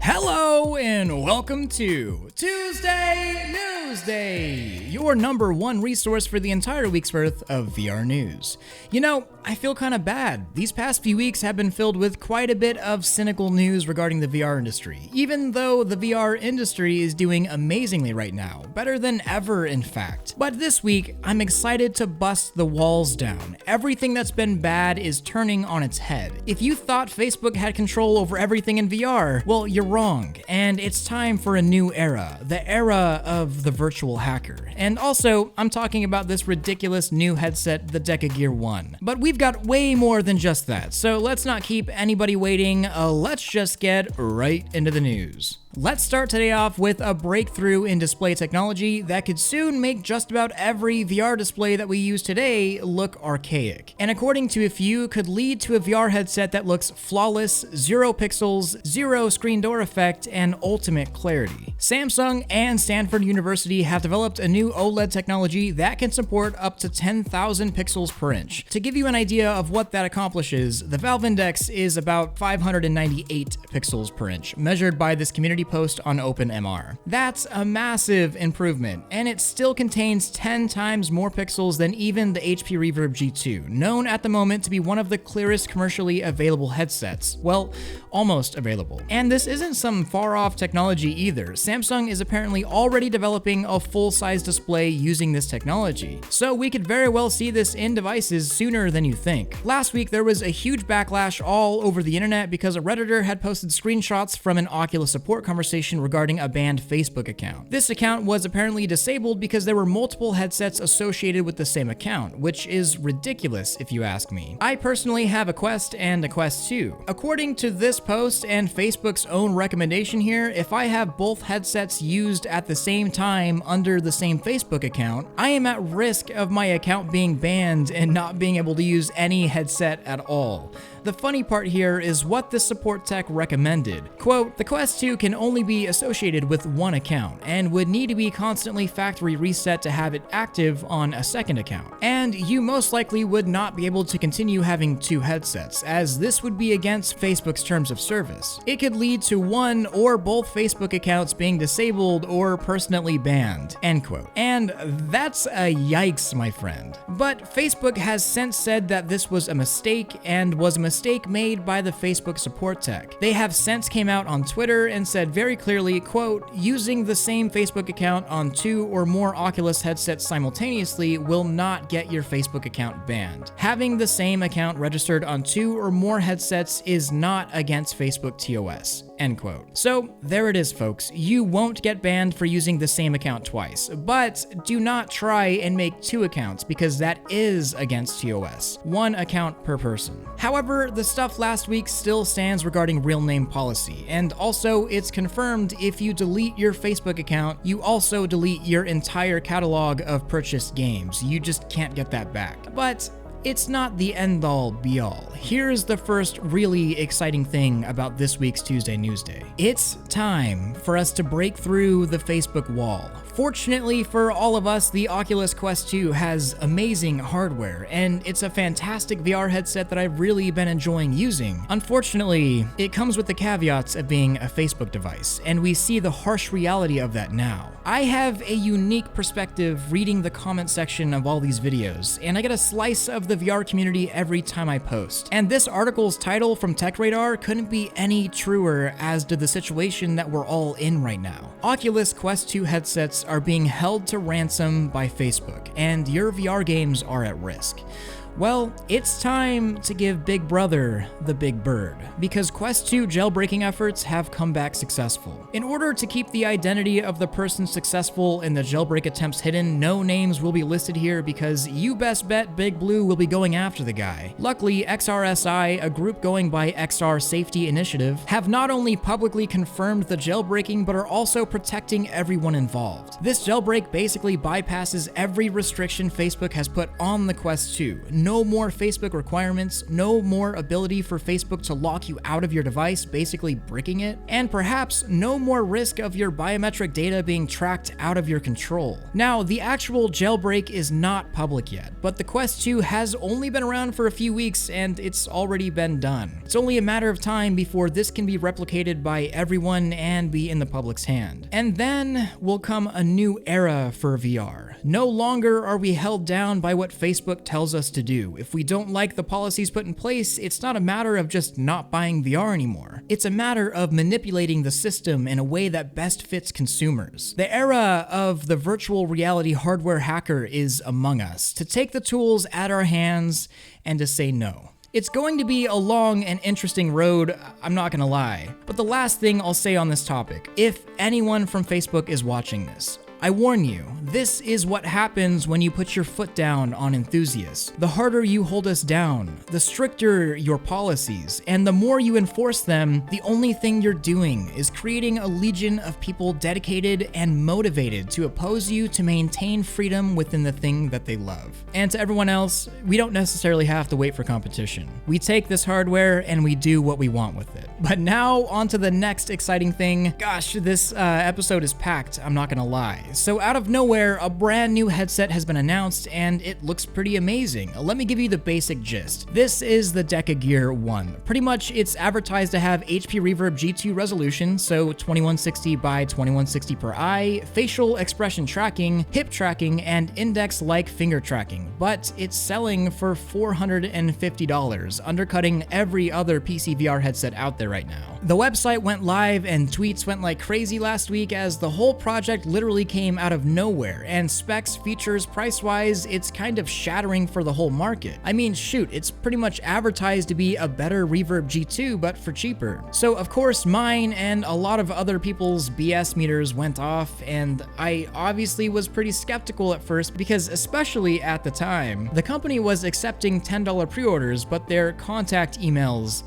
Hello and welcome to Tuesday Newsday, your number one resource for the entire week's worth of VR news. You know, I feel kind of bad. These past few weeks have been filled with quite a bit of cynical news regarding the VR industry, even though the VR industry is doing amazingly right now, better than ever in fact. But this week, I'm excited to bust the walls down. Everything that's been bad is turning on its head. If you thought Facebook had control over everything in VR, well, you're wrong, and it's time for a new era, the era of the virtual hacker. And also, I'm talking about this ridiculous new headset, the DecaGear One. But we've got way more than just that, so let's not keep anybody waiting, let's just get right into the news. Let's start today off with a breakthrough in display technology that could soon make just about every VR display that we use today look archaic. And according to a few, could lead to a VR headset that looks flawless, 0 pixels, 0 screen door effect, and ultimate clarity. Samsung and Stanford University have developed a new OLED technology that can support up to 10,000 pixels per inch. To give you an idea of what that accomplishes, the Valve Index is about 598 pixels per inch, measured by this community post on OpenMR. That's a massive improvement, and it still contains 10 times more pixels than even the HP Reverb G2, known at the moment to be one of the clearest commercially available headsets. Well, almost available. And this isn't some far-off technology either. Samsung is apparently already developing a full-size display using this technology, so we could very well see this in devices sooner than you think. Last week, there was a huge backlash all over the internet because a Redditor had posted screenshots from an Oculus support conversation regarding a banned Facebook account. This account was apparently disabled because there were multiple headsets associated with the same account, which is ridiculous if you ask me. I personally have a Quest and a Quest 2. According to this post and Facebook's own recommendation here, if I have both headsets used at the same time under the same Facebook account, I am at risk of my account being banned and not being able to use any headset at all. The funny part here is what this support tech recommended. Quote, the Quest 2 can only be associated with one account and would need to be constantly factory reset to have it active on a second account. And you most likely would not be able to continue having two headsets, as this would be against Facebook's terms of service. It could lead to one or both Facebook accounts being disabled or permanently banned, end quote. And that's a yikes, my friend. But Facebook has since said that this was a mistake and was a mistake made by the Facebook support tech. They have since came out on Twitter and said very clearly, quote, using the same Facebook account on 2 or more Oculus headsets simultaneously will not get your Facebook account banned. Having the same account registered on 2 or more headsets is not against Facebook TOS, end quote. So there it is, folks. You won't get banned for using the same account twice, but do not try and make 2 accounts because that is against TOS. 1 account per person. However, the stuff last week still stands regarding real name policy, and also it's confirmed if you delete your Facebook account, you also delete your entire catalog of purchased games. You just can't get that back. But it's not the end-all be-all. Here's the first really exciting thing about this week's Tuesday Newsday. It's time for us to break through the Facebook wall. Fortunately for all of us, the Oculus Quest 2 has amazing hardware, and it's a fantastic VR headset that I've really been enjoying using. Unfortunately, it comes with the caveats of being a Facebook device, and we see the harsh reality of that now. I have a unique perspective reading the comment section of all these videos, and I get a slice of the VR community every time I post. And this article's title from TechRadar couldn't be any truer as to the situation that we're all in right now. Oculus Quest 2 headsets are being held to ransom by Facebook, and your VR games are at risk. Well, it's time to give Big Brother the big bird, because Quest 2 jailbreaking efforts have come back successful. In order to keep the identity of the person successful in the jailbreak attempts hidden, no names will be listed here because you best bet Big Blue will be going after the guy. Luckily, XRSI, a group going by XR Safety Initiative, have not only publicly confirmed the jailbreaking but are also protecting everyone involved. This jailbreak basically bypasses every restriction Facebook has put on the Quest 2. no more Facebook requirements, no more ability for Facebook to lock you out of your device, basically bricking it, and perhaps no more risk of your biometric data being tracked out of your control. Now, the actual jailbreak is not public yet, but the Quest 2 has only been around for a few weeks and it's already been done. It's only a matter of time before this can be replicated by everyone and be in the public's hand. And then will come a new era for VR. No longer are we held down by what Facebook tells us to do. If we don't like the policies put in place, it's not a matter of just not buying VR anymore. It's a matter of manipulating the system in a way that best fits consumers. The era of the virtual reality hardware hacker is among us, to take the tools at our hands and to say no. It's going to be a long and interesting road, I'm not gonna lie. But the last thing I'll say on this topic, if anyone from Facebook is watching this, I warn you, this is what happens when you put your foot down on enthusiasts. The harder you hold us down, the stricter your policies, and the more you enforce them, the only thing you're doing is creating a legion of people dedicated and motivated to oppose you to maintain freedom within the thing that they love. And to everyone else, we don't necessarily have to wait for competition. We take this hardware and we do what we want with it. But now, on to the next exciting thing. Gosh, this episode is packed, I'm not gonna lie. So out of nowhere, a brand new headset has been announced and it looks pretty amazing. Let me give you the basic gist. This is the DecaGear One. Pretty much it's advertised to have HP Reverb G2 resolution, so 2160 by 2160 per eye, facial expression tracking, hip tracking, and index-like finger tracking, but it's selling for $450, undercutting every other PC VR headset out there right now. The website went live and tweets went like crazy last week as the whole project literally came out of nowhere, and specs, features, price-wise, it's kind of shattering for the whole market. I mean, shoot, it's pretty much advertised to be a better Reverb G2, but for cheaper. So of course mine and a lot of other people's BS meters went off, and I obviously was pretty skeptical at first because, especially at the time, the company was accepting $10 pre-orders, but their contact emails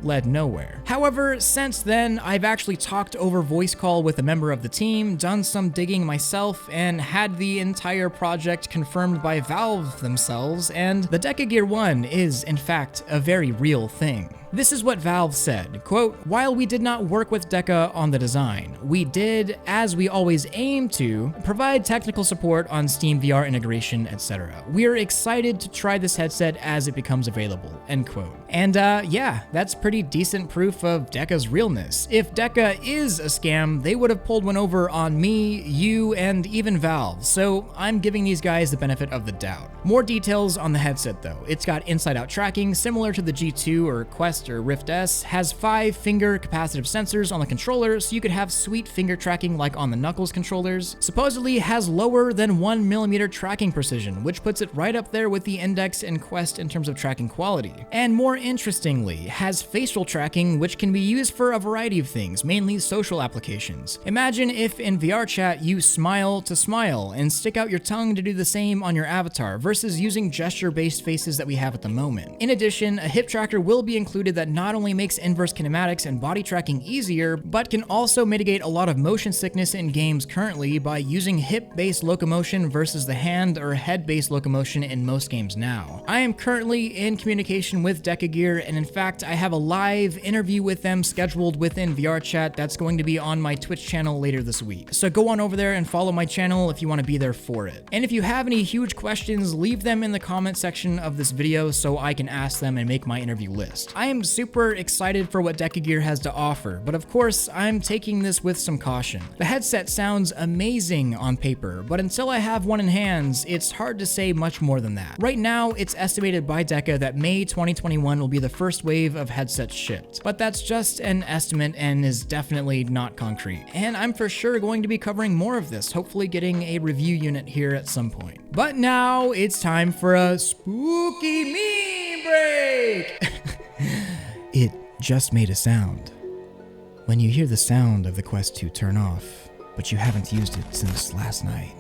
led nowhere. However, since then, I've actually talked over voice call with a member of the team, done some digging myself, and had the entire project confirmed by Valve themselves, and the DecaGear One is, in fact, a very real thing. This is what Valve said, quote, "While we did not work with Deca on the design, we did, as we always aim to, provide technical support on Steam VR integration, etc. We're excited to try this headset as it becomes available," end quote. And yeah, that's pretty decent proof of Deca's realness. If Deca is a scam, they would have pulled one over on me, you, and even Valve, so I'm giving these guys the benefit of the doubt. More details on the headset though. It's got inside-out tracking, similar to the G2 or Quest or Rift S, has 5 finger capacitive sensors on the controller, so you could have sweet finger tracking like on the Knuckles controllers. Supposedly has lower than 1mm tracking precision, which puts it right up there with the Index and Quest in terms of tracking quality. And more interestingly, has facial tracking, which can be used for a variety of things, mainly social applications. Imagine if in VR chat you smile to smile and stick out your tongue to do the same on your avatar versus using gesture-based faces that we have at the moment. In addition, a hip tracker will be included that not only makes inverse kinematics and body tracking easier, but can also mitigate a lot of motion sickness in games currently by using hip-based locomotion versus the hand or head-based locomotion in most games now. I am currently in communication with DecaGear, and in fact, I have a live interview with them scheduled within VR chat that's going to be on my Twitch channel later this week. So go on over there and follow my channel if you want to be there for it. And if you have any huge questions, leave them in the comment section of this video so I can ask them and make my interview list. I am super excited for what DecaGear has to offer, but of course, I'm taking this with some caution. The headset sounds amazing on paper, but until I have one in hands, it's hard to say much more than that. Right now, it's estimated by Deca that May 2021 will be the first wave of headsets shipped, but that's just an estimate and is definitely not concrete. And I'm for sure going to be covering more of this, hopefully getting a review unit here at some point. But now it's time for a spooky meme break! It just made a sound. When you hear the sound of the Quest 2 turn off, but you haven't used it since last night.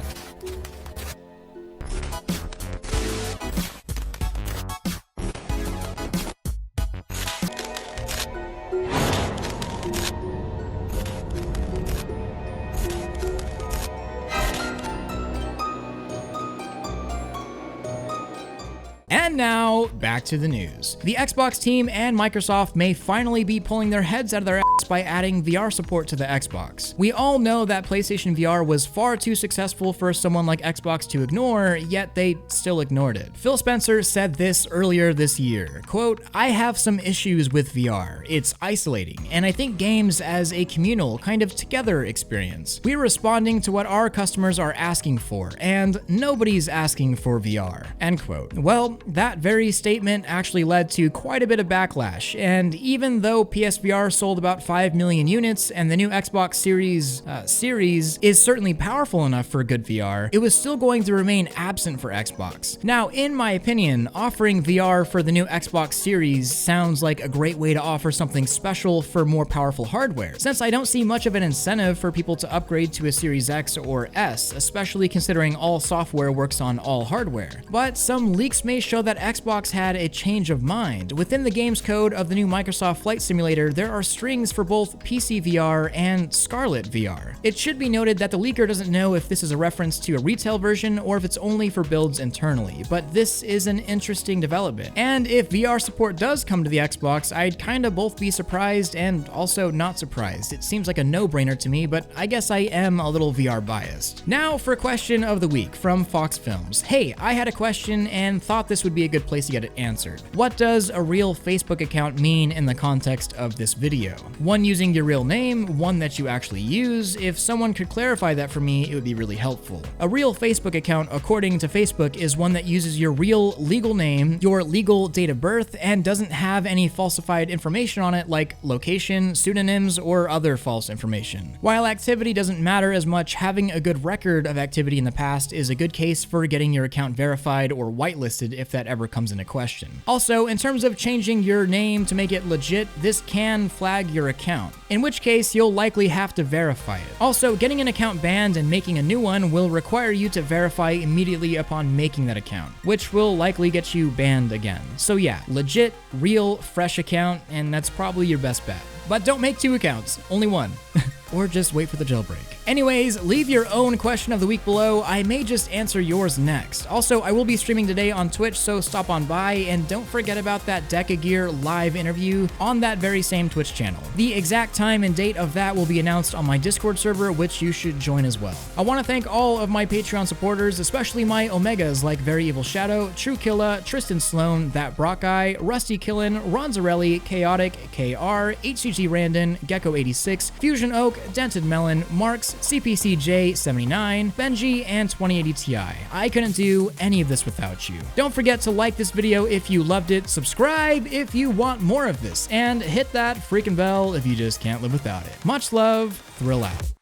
And now, back to the news. The Xbox team and Microsoft may finally be pulling their heads out of their ass by adding VR support to the Xbox. We all know that PlayStation VR was far too successful for someone like Xbox to ignore, yet they still ignored it. Phil Spencer said this earlier this year, quote, "I have some issues with VR. It's isolating, and I think games as a communal, kind of together experience. We're responding to what our customers are asking for, and nobody's asking for VR," end quote. Well, that very statement actually led to quite a bit of backlash, and even though PSVR sold about 5 million units and the new Xbox Series is certainly powerful enough for good VR, it was still going to remain absent for Xbox. Now, in my opinion, offering VR for the new Xbox Series sounds like a great way to offer something special for more powerful hardware, since I don't see much of an incentive for people to upgrade to a Series X or S, especially considering all software works on all hardware. But some leaks may show that Xbox had a change of mind. Within the game's code of the new Microsoft Flight Simulator, there are strings for both PC VR and Scarlet VR. It should be noted that the leaker doesn't know if this is a reference to a retail version or if it's only for builds internally, but this is an interesting development. And if VR support does come to the Xbox, I'd kinda both be surprised and also not surprised. It seems like a no-brainer to me, but I guess I am a little VR biased. Now for question of the week from Fox Films. Hey, I had a question and thought this would be a good place to get it answered. What does a real Facebook account mean in the context of this video? One using your real name, one that you actually use? If someone could clarify that for me, it would be really helpful. A real Facebook account, according to Facebook, is one that uses your real legal name, your legal date of birth, and doesn't have any falsified information on it like location, pseudonyms, or other false information. While activity doesn't matter as much, having a good record of activity in the past is a good case for getting your account verified or whitelisted if that ever comes into question. Also, in terms of changing your name to make it legit, this can flag your account, in which case you'll likely have to verify it. Also, getting an account banned and making a new one will require you to verify immediately upon making that account, which will likely get you banned again. So yeah, legit, real, fresh account, and that's probably your best bet. But don't make 2 accounts, only one. Or just wait for the jailbreak. Anyways, leave your own question of the week below. I may just answer yours next. Also, I will be streaming today on Twitch, so stop on by, and don't forget about that DecaGear live interview on that very same Twitch channel. The exact time and date of that will be announced on my Discord server, which you should join as well. I want to thank all of my Patreon supporters, especially my Omegas like Very Evil Shadow, True Killa, Tristan Sloan, That Brock Guy, Rusty Killin, Ronzarelli, Chaotic, KR, HCG Randon, Gecko86, Fusion Oak, Dented Melon, Marks, CPCJ79, Benji, and 2080 Ti. I couldn't do any of this without you. Don't forget to like this video if you loved it, subscribe if you want more of this, and hit that freaking bell if you just can't live without it. Much love, Thrill out.